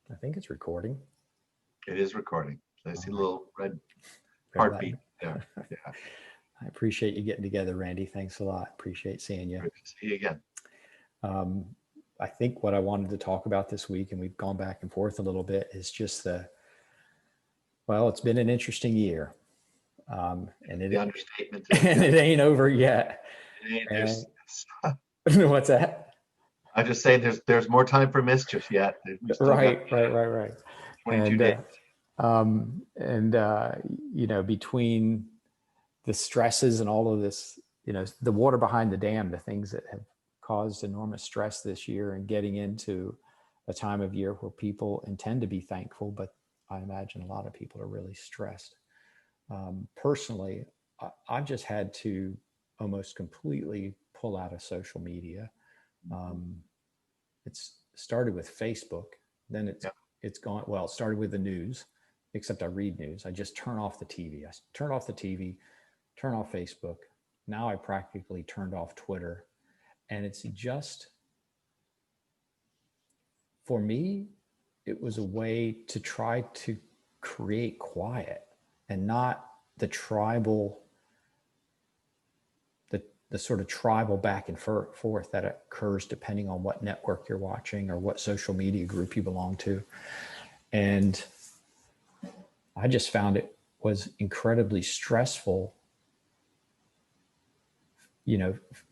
I think it's recording. It is recording. I see a little red Button. heartbeat there. Yeah. I appreciate you getting together, Randy. Thanks a lot. Appreciate seeing you. Good to see you again. I think what I wanted to talk about this week, and we've gone back and forth a little bit, is just it's been an interesting year. And The understatement and it ain't over yet. There's, what's that? I just say there's more time for mischief yet. Right. 22 days. Between the stresses and all of this, the water behind the dam, the things that have caused enormous stress this year, and getting into a time of year where people intend to be thankful, but I imagine a lot of people are really stressed. Personally, I've just had to almost completely pull out of social media. It's started with Facebook, then it's gone. Well, it started with the news, except I read news. I just turn off the TV. I turn off the TV, turn off Facebook. Now I practically turned off Twitter. And it's just, for me, it was a way to try to create quiet and not the tribal, the sort of tribal back and forth that occurs depending on what network you're watching or what social media group you belong to. And I just found it was incredibly stressful,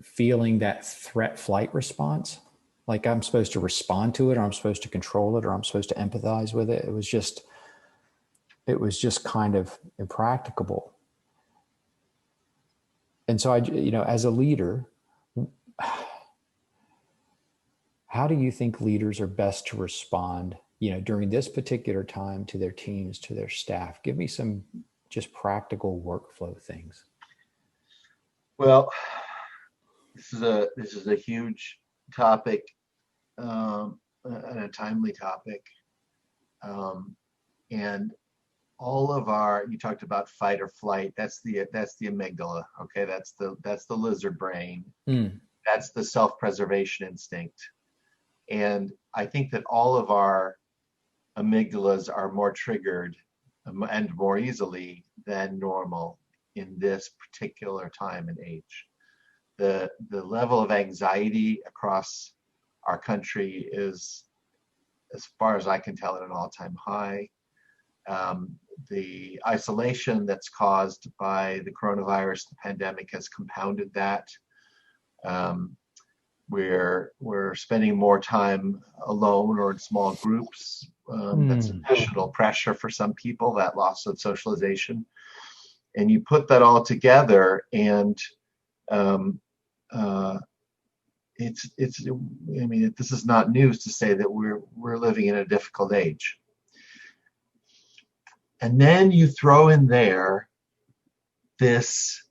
feeling that threat flight response, like I'm supposed to respond to it, or I'm supposed to control it, or I'm supposed to empathize with it. It was just kind of impracticable. And so as a leader, how do you think leaders are best to respond, during this particular time, to their teams, to their staff? Give me some just practical workflow things. Well, this is a huge topic, and a timely topic, and all of you talked about fight or flight. That's the amygdala. Okay, that's the lizard brain. That's the self-preservation instinct. And I think that all of our amygdalas are more triggered and more easily than normal in this particular time and age. The level of anxiety across our country is, as far as I can tell, at an all-time high. The isolation that's caused by the coronavirus, the pandemic, has compounded that. We're spending more time alone or in small groups. That's additional pressure for some people, that loss of socialization. And you put that all together, and this is not news to say that we're living in a difficult age. And then you throw in there this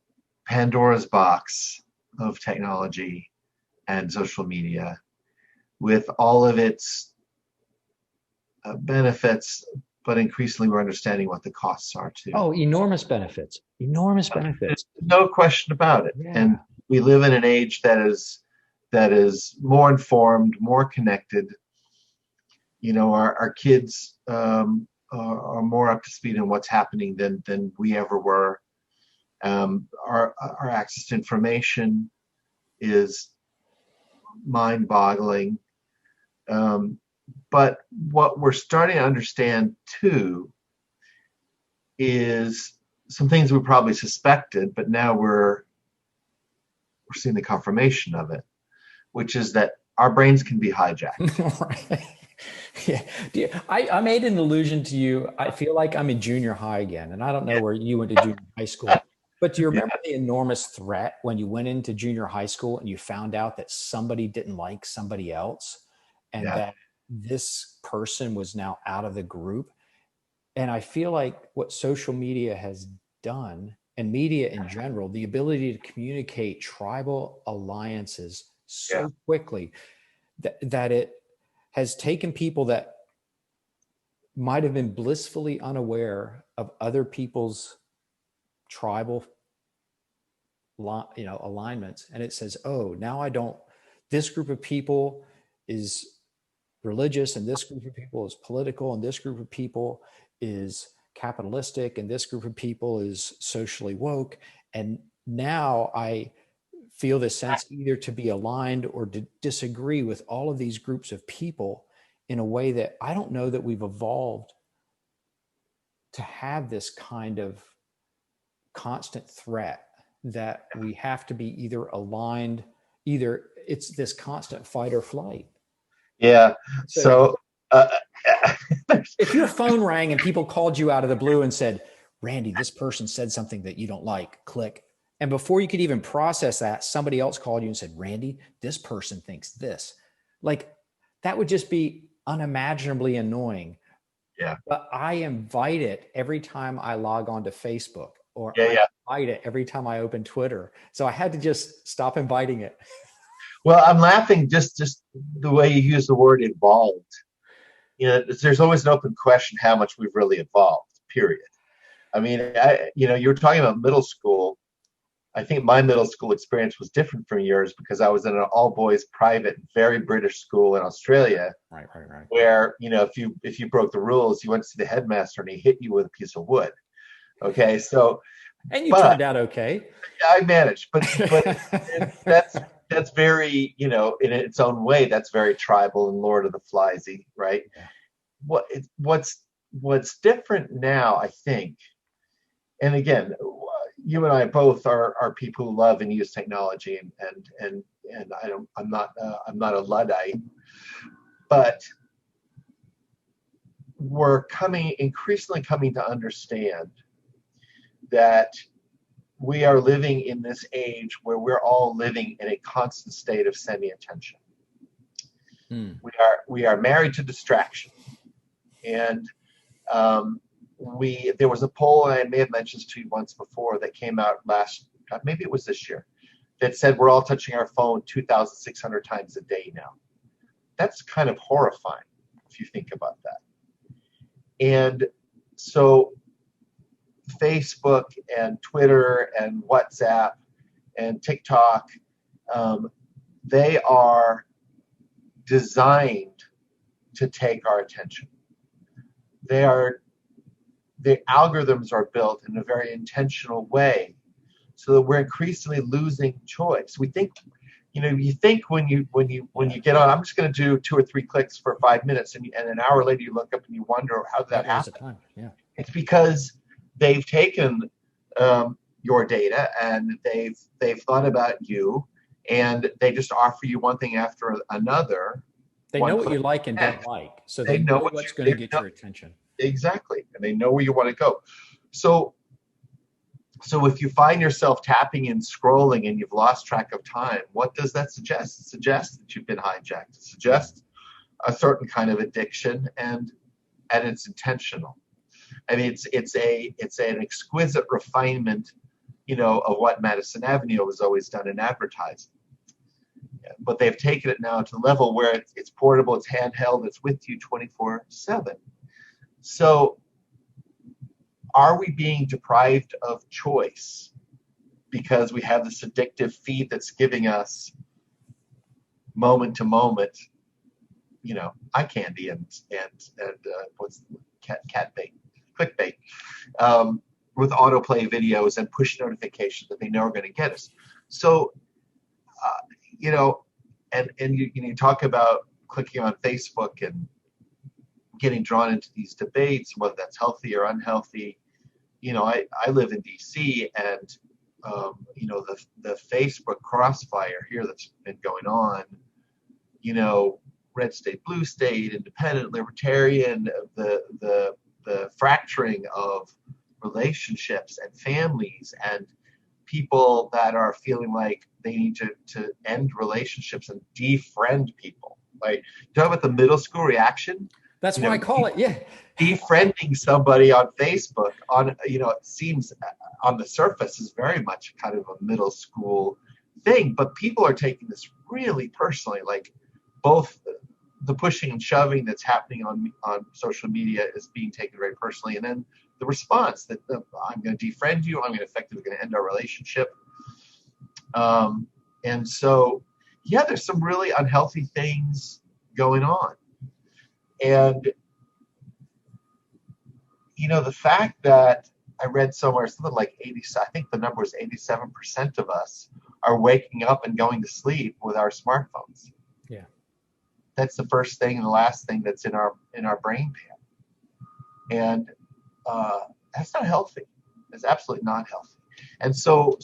Pandora's box of technology and social media with all of its benefits, but increasingly we're understanding what the costs are too. Oh, enormous benefits. There's no question about it. Yeah. And we live in an age that is more informed, more connected. Our kids are more up to speed on what's happening than we ever were. Our access to information is mind-boggling. But what we're starting to understand too is some things we probably suspected, but now we're seeing the confirmation of it, which is that our brains can be hijacked. Right. Yeah. I made an allusion to you. I feel like I'm in junior high again, and I don't know where you went to junior high school, but do you remember the enormous threat when you went into junior high school and you found out that somebody didn't like somebody else, and that this person was now out of the group? And I feel like what social media has done, and media in general, the ability to communicate tribal alliances so quickly, that it has taken people that might have been blissfully unaware of other people's tribal alignments, and it says, oh, now this group of people is religious, and this group of people is political, and this group of people is capitalistic, and this group of people is socially woke. And now I feel this sense either to be aligned or to disagree with all of these groups of people in a way that I don't know that we've evolved to have this kind of constant threat, that we have to be either aligned, either it's this constant fight or flight. Yeah. So, if your phone rang and people called you out of the blue and said, Randy, this person said something that you don't like, click. And before you could even process that, somebody else called you and said, Randy, this person thinks this. Like, that would just be unimaginably annoying. Yeah. But I invite it every time I log on to Facebook, or I invite it every time I open Twitter. So I had to just stop inviting it. Well, I'm laughing just the way you use the word evolved. There's always an open question how much we've really evolved, period. I mean, you were talking about middle school. I think my middle school experience was different from yours because I was in an all-boys private, very British school in Australia. Right. Where, if you broke the rules, you went to see the headmaster and he hit you with a piece of wood. Okay, so. And you turned out okay. I managed, but that's very, in its own way, that's very tribal and Lord of the Fliesy, right? Yeah. What's different now, I think, and again, you and I both are people who love and use technology, and I'm not a Luddite, but we're increasingly coming to understand that we are living in this age where we're all living in a constant state of semi-attention. We are married to distraction, and there was a poll, and I may have mentioned this to you once before, that came out maybe it was this year, that said we're all touching our phone 2,600 times a day now. That's kind of horrifying if you think about that. And so Facebook and Twitter and WhatsApp and TikTok, they are designed to take our attention. The algorithms are built in a very intentional way so that we're increasingly losing choice. We think, you think when you get on, I'm just going to do 2 or 3 clicks for 5 minutes, and an hour later you look up and you wonder, how did that happen? Yeah. It's because they've taken your data and they've thought about you, and they just offer you one thing after another. They know what you like and don't like, so they know what's going to get your attention. Exactly, and they know where you want to go. So if you find yourself tapping and scrolling and you've lost track of time, what does that suggest? It suggests that you've been hijacked. It suggests a certain kind of addiction, and it's intentional. I mean, it's an exquisite refinement, of what Madison Avenue has always done in advertising. But they've taken it now to the level where it's portable, it's handheld, it's with you 24/7. So are we being deprived of choice because we have this addictive feed that's giving us moment to moment, eye candy and what's cat bait, clickbait, with autoplay videos and push notifications that they know are going to get us. So, and you talk about clicking on Facebook and getting drawn into these debates, whether that's healthy or unhealthy. I live in DC, and the Facebook crossfire here that's been going on, red state, blue state, independent, libertarian, the fracturing of relationships and families, and people that are feeling like they need to end relationships and defriend people. Like, talk about the middle school reaction. That's what I call it. Yeah. Defriending somebody on Facebook it seems on the surface is very much kind of a middle school thing, but people are taking this really personally. Like, both the pushing and shoving that's happening on social media is being taken very personally, and then the response that I'm going to defriend you, I'm effectively going to end our relationship. And so, there's some really unhealthy things going on. And, the fact that I read somewhere something like 80, I think the number was 87% of us are waking up and going to sleep with our smartphones. Yeah. That's the first thing and the last thing that's in our brain pan. And that's not healthy. It's absolutely not healthy. And so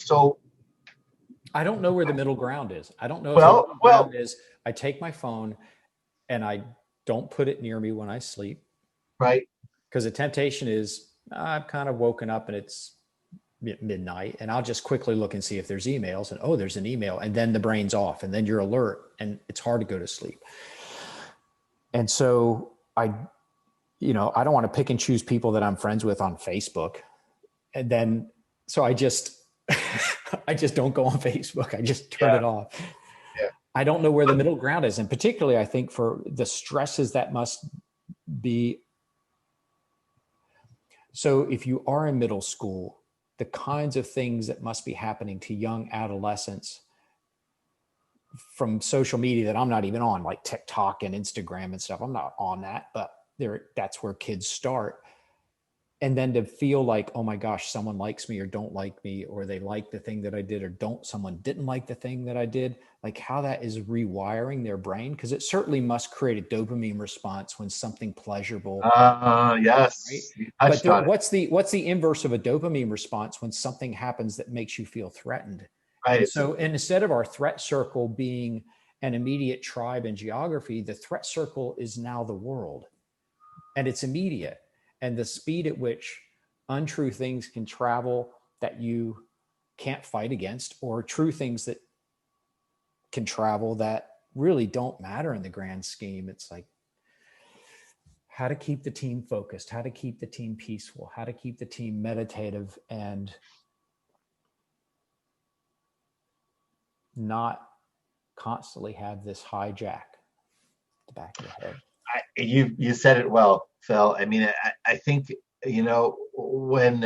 I don't know where the middle ground is. I don't know if the well, middle well, ground is I take my phone and I don't put it near me when I sleep, right. because the temptation is I've kind of woken up and it's midnight and I'll just quickly look and see if there's emails, and oh, there's an email, and then the brain's off and then you're alert and it's hard to go to sleep. And so I don't want to pick and choose people that I'm friends with on Facebook. And then, so I just don't go on Facebook. I just turn it off. Yeah. I don't know where the middle ground is. And particularly, I think for the stresses that must be. So if you are in middle school, the kinds of things that must be happening to young adolescents from social media that I'm not even on, like TikTok and Instagram and stuff. I'm not on that, but that's where kids start. And then to feel like, oh my gosh, someone likes me or don't like me, or they like the thing that I did, or someone didn't like the thing that I did, like how that is rewiring their brain. Because it certainly must create a dopamine response when something pleasurable. Yes. Right? But what's the inverse of a dopamine response when something happens that makes you feel threatened? Right. And so instead of our threat circle being an immediate tribe and geography, the threat circle is now the world, and it's immediate. And the speed at which untrue things can travel that you can't fight against, or true things that can travel that really don't matter in the grand scheme. It's like how to keep the team focused, how to keep the team peaceful, how to keep the team meditative, and not constantly have this hijack at the back of the head. You said it well, Phil. I mean, I think, when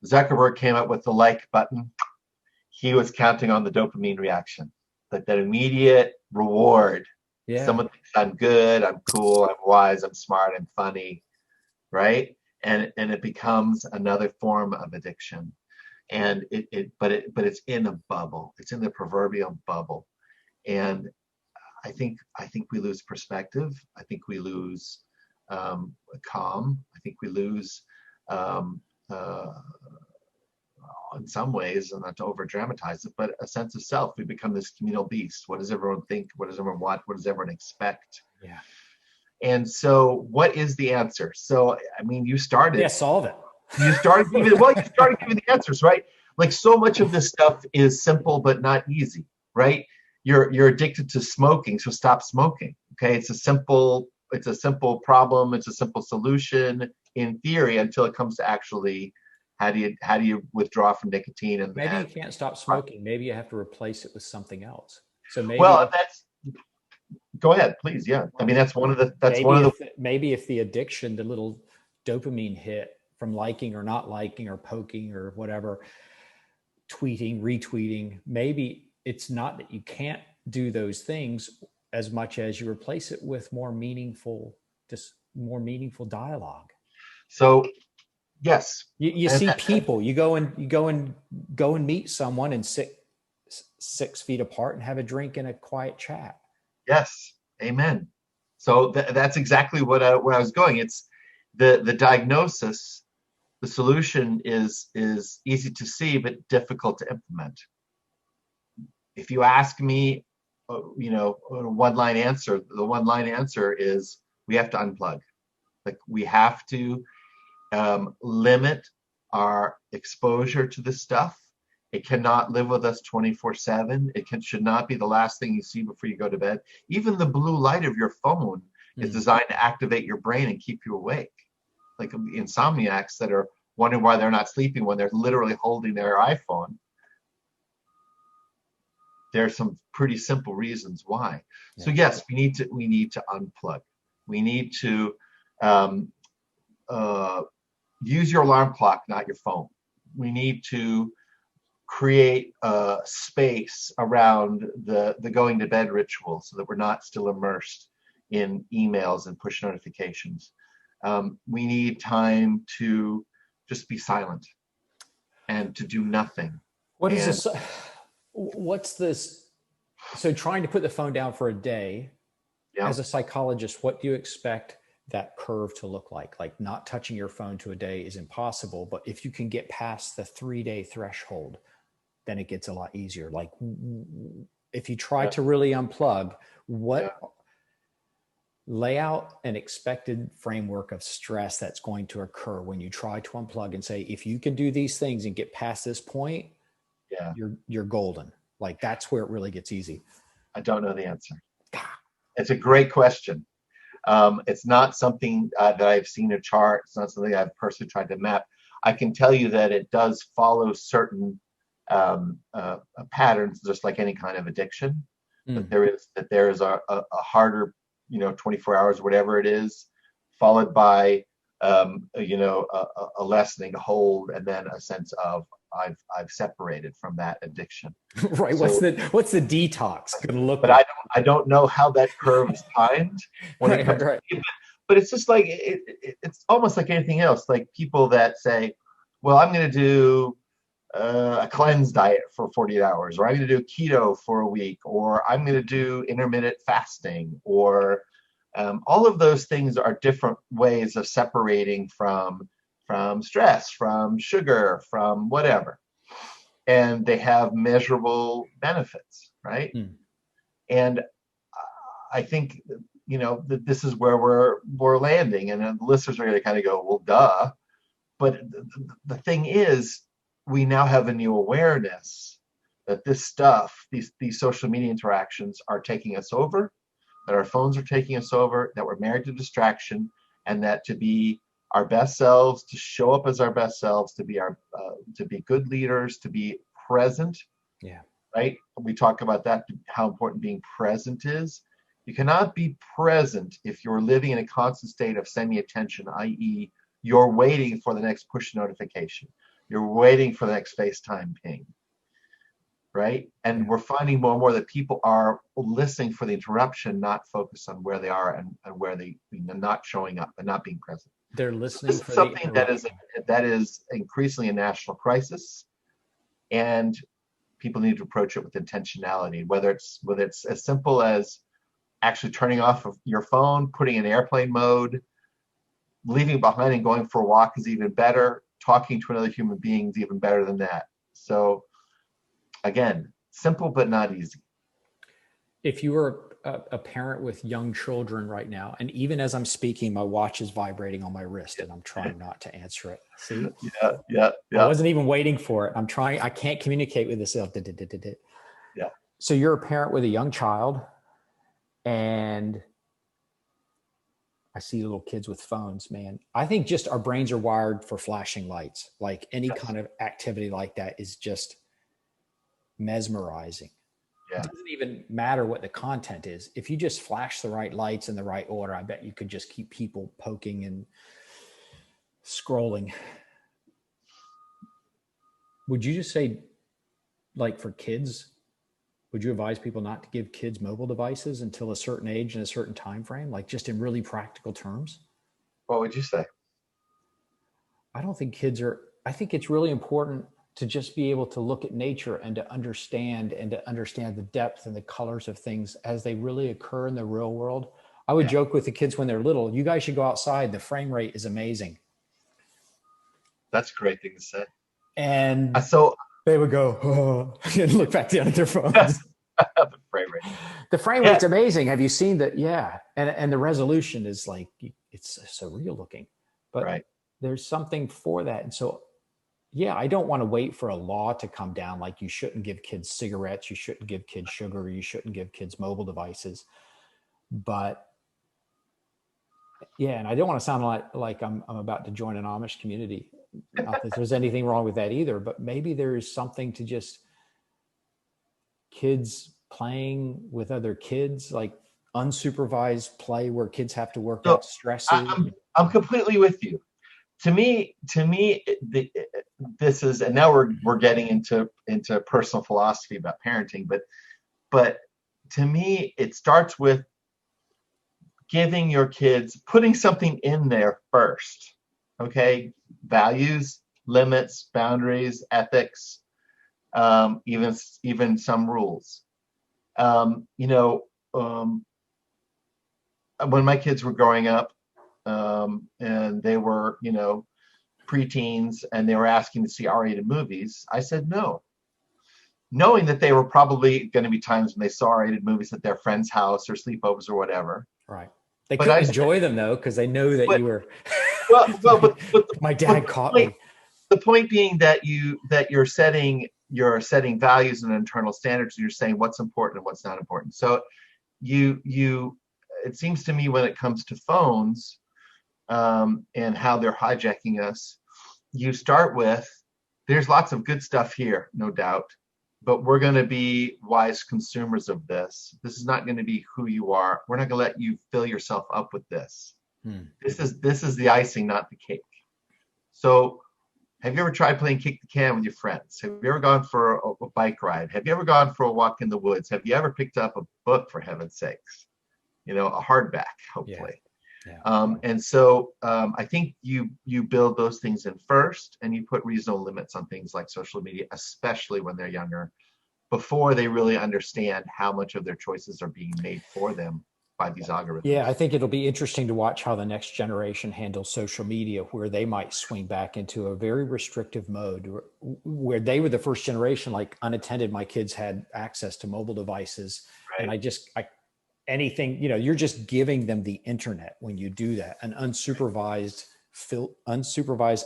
Zuckerberg came up with the like button, he was counting on the dopamine reaction, like that immediate reward. Yeah. Someone thinks I'm good, I'm cool, I'm wise, I'm smart, I'm funny, right? And it becomes another form of addiction. And but it's in a bubble. It's in the proverbial bubble. And I think we lose perspective. I think we lose calm. I think we lose, in some ways, and not to over dramatize it, but a sense of self. We become this communal beast. What does everyone think? What does everyone want? What does everyone expect? Yeah. And so, what is the answer? So, I mean, you started. Yeah, solve it. You started giving the answers, right? Like so much of this stuff is simple but not easy, right? You're addicted to smoking, so stop smoking. Okay, it's a simple problem. It's a simple solution in theory until it comes to actually how do you withdraw from nicotine and maybe you can't stop smoking. Maybe you have to replace it with something else. So maybe go ahead, please. Yeah, I mean maybe if the addiction, the little dopamine hit from liking or not liking or poking or whatever, tweeting, retweeting, maybe it's not that you can't do those things as much as you replace it with more meaningful dialogue. So yes, you see people, you go and meet someone and sit 6 feet apart and have a drink and a quiet chat. Yes, amen. So that's exactly where I was going. It's the diagnosis. The solution is easy to see but difficult to implement. If you ask me, a one-line answer, the one-line answer is we have to unplug. Like we have to limit our exposure to this stuff. It cannot live with us 24/7. Should not be the last thing you see before you go to bed. Even the blue light of your phone is designed to activate your brain and keep you awake. Like insomniacs that are wondering why they're not sleeping when they're literally holding their iPhone. There are some pretty simple reasons why. Yeah. So yes, we need to unplug. We need to use your alarm clock, not your phone. We need to create a space around the going to bed ritual so that we're not still immersed in emails and push notifications. We need time to just be silent and to do nothing. What is this? What's this? So trying to put the phone down for a day, as a psychologist, what do you expect that curve to look like? Like, not touching your phone to a day is impossible, but if you can get past the 3-day threshold, then it gets a lot easier. Like, if you try to really unplug, lay out an expected framework of stress that's going to occur when you try to unplug, and say, if you can do these things and get past this point, you're golden. Like, that's where it really gets easy. I don't know the answer. It's a great question. It's not something that I've seen a chart. It's not something I've personally tried to map. I can tell you that it does follow certain patterns, just like any kind of addiction. That there is a harder, 24 hours, whatever it is, followed by a lessening hold, and then a sense of I've separated from that addiction. Right. So, what's the detox going to look like? But I don't know how that curve is timed when it comes to people. But it's just like it's almost like anything else. Like people that say, well, I'm going to do a cleanse diet for 48 hours, or I'm going to do keto for a week, or I'm going to do intermittent fasting, or all of those things are different ways of separating from stress, from sugar, from whatever. And they have measurable benefits, right? And I think, that this is where we're landing, and the listeners are going to kind of go, well, duh. But the thing is, we now have a new awareness that this stuff, these social media interactions are taking us over, that our phones are taking us over, that we're married to distraction, and that to be our best selves, to show up as our best selves, to be good leaders, to be present. Yeah. Right. We talk about that, how important being present is. You cannot be present if you're living in a constant state of semi-attention, i.e., you're waiting for the next push notification. You're waiting for the next FaceTime ping. Right. And we're finding more and more that people are listening for the interruption, not focused on where they are and where they not showing up and not being present. They're listening for something that is increasingly a national crisis, and people need to approach it with intentionality. Whether it's as simple as actually turning off of your phone, putting in airplane mode, leaving it behind and going for a walk is even better. Talking to another human being is even better than that. So, again, simple but not easy. If you were a parent with young children right now, and even as I'm speaking, my watch is vibrating on my wrist, and I'm trying not to answer it. See? Yeah. I wasn't even waiting for it. I can't communicate with this. Yeah. So you're a parent with a young child, and I see little kids with phones, man. I think just our brains are wired for flashing lights. Like, any kind of activity like that is just mesmerizing. Yeah. It doesn't even matter what the content is. If you just flash the right lights in the right order, I bet you could just keep people poking and scrolling. Would you just say, like, for kids, would you advise people not to give kids mobile devices until a certain age and a certain time frame, like just in really practical terms? What would you say? I don't think I think it's really important to just be able to look at nature and to understand the depth and the colors of things as they really occur in the real world. I would joke with the kids when they're little, you guys should go outside. The frame rate is amazing. That's a great thing to say. And so they would go, oh, and look back down at their phones. The frame rate. The frame rate's amazing. Have you seen that? Yeah. And the resolution is like, it's surreal looking, but there's something for that. And so, yeah, I don't want to wait for a law to come down. Like, you shouldn't give kids cigarettes. You shouldn't give kids sugar. You shouldn't give kids mobile devices. But yeah, and I don't want to sound like I'm about to join an Amish community. Not that there's anything wrong with that either, but maybe there is something to just kids playing with other kids, like unsupervised play where kids have to work out stresses. I'm completely with you. To me, this is, and now we're getting into personal philosophy about parenting, but to me, it starts with giving your kids, putting something in there first, okay? Values, limits, boundaries, ethics, even some rules. You know, when my kids were growing up, and they were, you know, preteens, and they were asking to see R-rated movies, I said no, knowing that they were probably going to be times when they saw R-rated movies at their friend's house or sleepovers or whatever. Right. They But couldn't enjoy them though, because they know that but, you were. but My dad caught me. The point being that you're setting values and internal standards, and you're saying what's important and what's not important. So it seems to me, when it comes to phones, and how they're hijacking us, you start with, there's lots of good stuff here, no doubt, but we're going to be wise consumers of this. This is not going to be who you are. We're not going to let you fill yourself up with this. This is the icing, not the cake. So have you ever tried playing kick the can with your friends? Have you ever gone for a bike ride? Have you ever gone for a walk in the woods? Have you ever picked up a book, for heaven's sakes? You know, a hardback, hopefully. Yeah. And so I think you build those things in first, and you put reasonable limits on things like social media, especially when they're younger, before they really understand how much of their choices are being made for them by these algorithms. Yeah, I think it'll be interesting to watch how the next generation handles social media, where they might swing back into a very restrictive mode, where they were the first generation, like unattended. My kids had access to mobile devices, Right. and anything, you know, you're just giving them the internet when you do that, an unsupervised,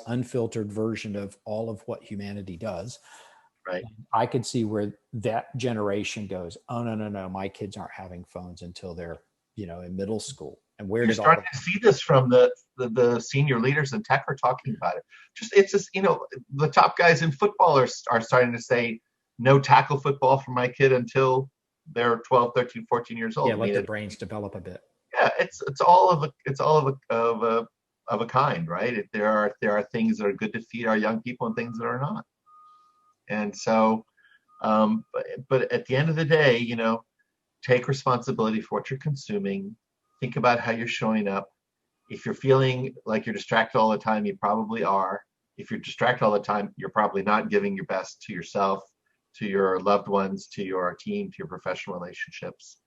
unfiltered version of all of what humanity does. Right. I could see where that generation goes, oh, no, my kids aren't having phones until they're, you know, in middle school. And where You're did starting to see this from the senior leaders in tech are talking about it. It's just, you know, the top guys in football are starting to say no tackle football for my kid until they're 12, 13, 14 years old. Yeah, let their brains develop a bit. Yeah, it's all of a kind, right? There are things that are good to feed our young people and things that are not. And so, but at the end of the day, you know, take responsibility for what you're consuming. Think about how you're showing up. If you're feeling like you're distracted all the time, you probably are. If you're distracted all the time, you're probably not giving your best to yourself, to your loved ones, to your team, to your professional relationships.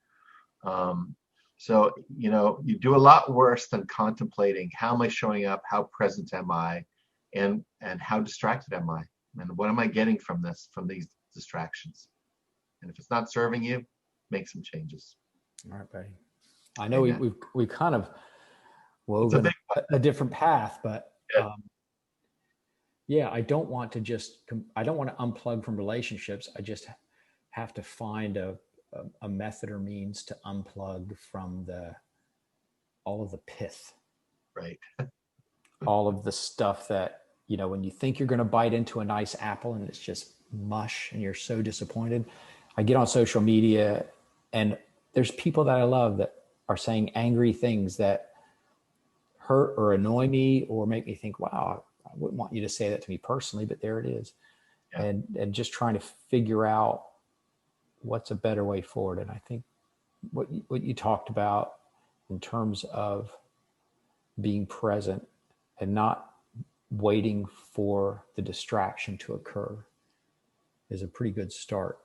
So, you know, you do a lot worse than contemplating, how am I showing up? How present am I? And how distracted am I? And what am I getting from these distractions? And if it's not serving you, make some changes. All right, buddy. I know we've kind of woven a different path, but yeah, I don't want to unplug from relationships. I just have to find a method or means to unplug from all of the pith, right? All of the stuff that, you know, when you think you're going to bite into a nice apple and it's just mush and you're so disappointed. I get on social media and there's people that I love that are saying angry things that hurt or annoy me or make me think, wow, I wouldn't want you to say that to me personally, but there it is. Yeah. And just trying to figure out what's a better way forward. And I think what you talked about in terms of being present and not waiting for the distraction to occur is a pretty good start.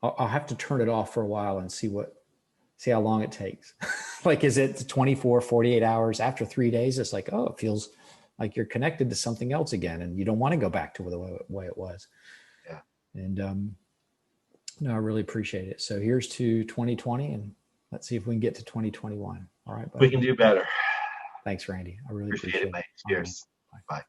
I'll have to turn it off for a while and see how long it takes. Like, is it 24, 48 hours? After 3 days, it's like, oh, it feels like you're connected to something else again. And you don't want to go back to the way it was. Yeah. And no, I really appreciate it. So here's to 2020 and let's see if we can get to 2021. All right. Buddy. We can do better. Thanks, Randy. I really appreciate it. Cheers. Bye.